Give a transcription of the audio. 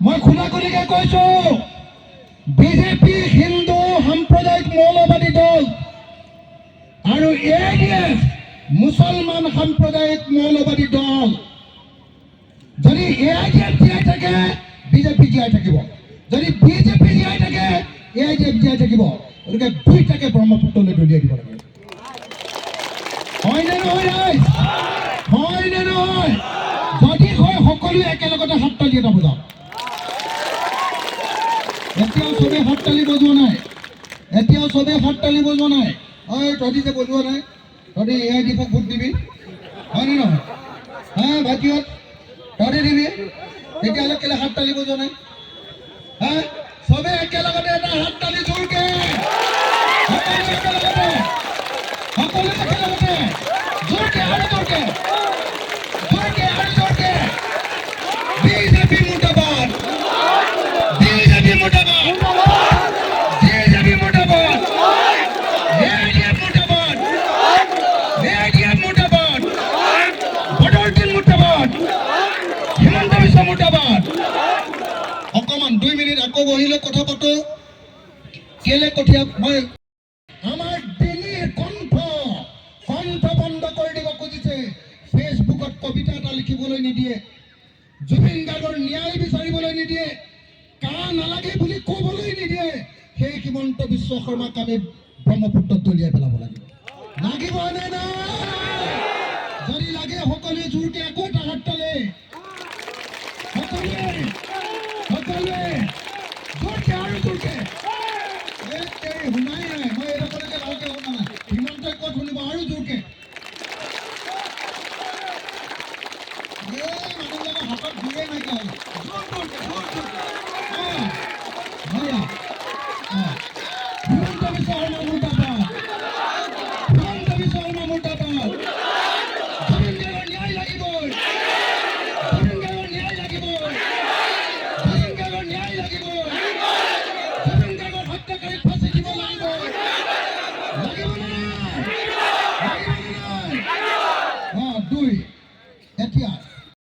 মই খুলাখুলিকে কৈছো, বিজেপি হিন্দু সাম্প্ৰদায়িক মৌলবাদী দল আৰু ADF মুছলমান সাম্প্ৰদায়িক মৌলবাদী দল। যদি AIDF জীয়াই থাকে, বিজেপি জীয়াই থাকিব। যদি বিজেপি জীয়াই থাকে, AIDF জীয়াই থাকিব। গতিকে দুইটাকে ব্ৰহ্মপুত্ৰলৈ দলিয়াই দিব লাগে। হয়নে নহয়? হয়নে নহয়? যদি হয় সকলোৱে একেলগতে হাততালি এটা বজাওক। এতিয়াও চবেই হাততালি বজোৱা নাই, এতিয়াও চবেই হাততালি বজোৱা নাই। তহঁতি যে বজোৱা নাই, তহঁতি AIDFক ভোট দিবি, হয়নে নহয়? ভাইটিহঁত তহঁতি দিবি, তেতিয়াহ'লে কেলে হাততালি বজোৱা নাই? চবেই একেলগতে এটা হাততালি জোৰকে, সকলোৱে একেলগতে, সকলোৱে একেলগতে জোৰকে আৰু জোৰকে, জোৰকে আৰু জোৰকে। বিজেপি মুৰ্দাবাদ, বিজেপি মুৰ্দাবাদ, বিজেপি মুৰ্দাবাদ, AIDF মুৰ্দাবাদ, AIDF মুৰ্দাবাদ, বদৰুদ্দিন মুৰ্দাবাদ, হিমন্ত বিশ্ব মুৰ্দাবাদ। অকমান 2 মিনিট আকৌ বহিলৈ কথা পাতো। কেলে কঠীয়া মই আমাৰ দিল্লীৰ কণ্ঠ বন্ধ কৰি দিব খুজিছে। ফেচবুকত কবিতা এটা লিখিবলৈ নিদিয়ে, জুবিন গাৰ্গৰ ন্যায় বিচাৰিবলৈ নিদিয়ে, কা নালাগে বুলি ক'বলৈ নিদিয়ে। সেই হিমন্ত বিশ্ব শৰ্মাক আমি ব্ৰহ্মপুত্ৰত দলিয়াই পেলাব লাগিব। লাগিব নে নাই? যদি লাগে সকলোৱে জোৰকে আকৌ এটা হাততালি, সকলোৱে সকলোৱে জোৰকে আৰু জোৰকে। শুনাই নাই, মই এইডোখৰলৈকে ভালকে শুনা নাই। হিমন্তই ক'ত শুনিব? আৰু জোৰকে। মানুহবিলাকৰ হাতত ঘূৰে নাইকিয়া হ'ল। জোৰ জোৰকে, জোৰ জোৰকে। হিমন্ত বিশ্ব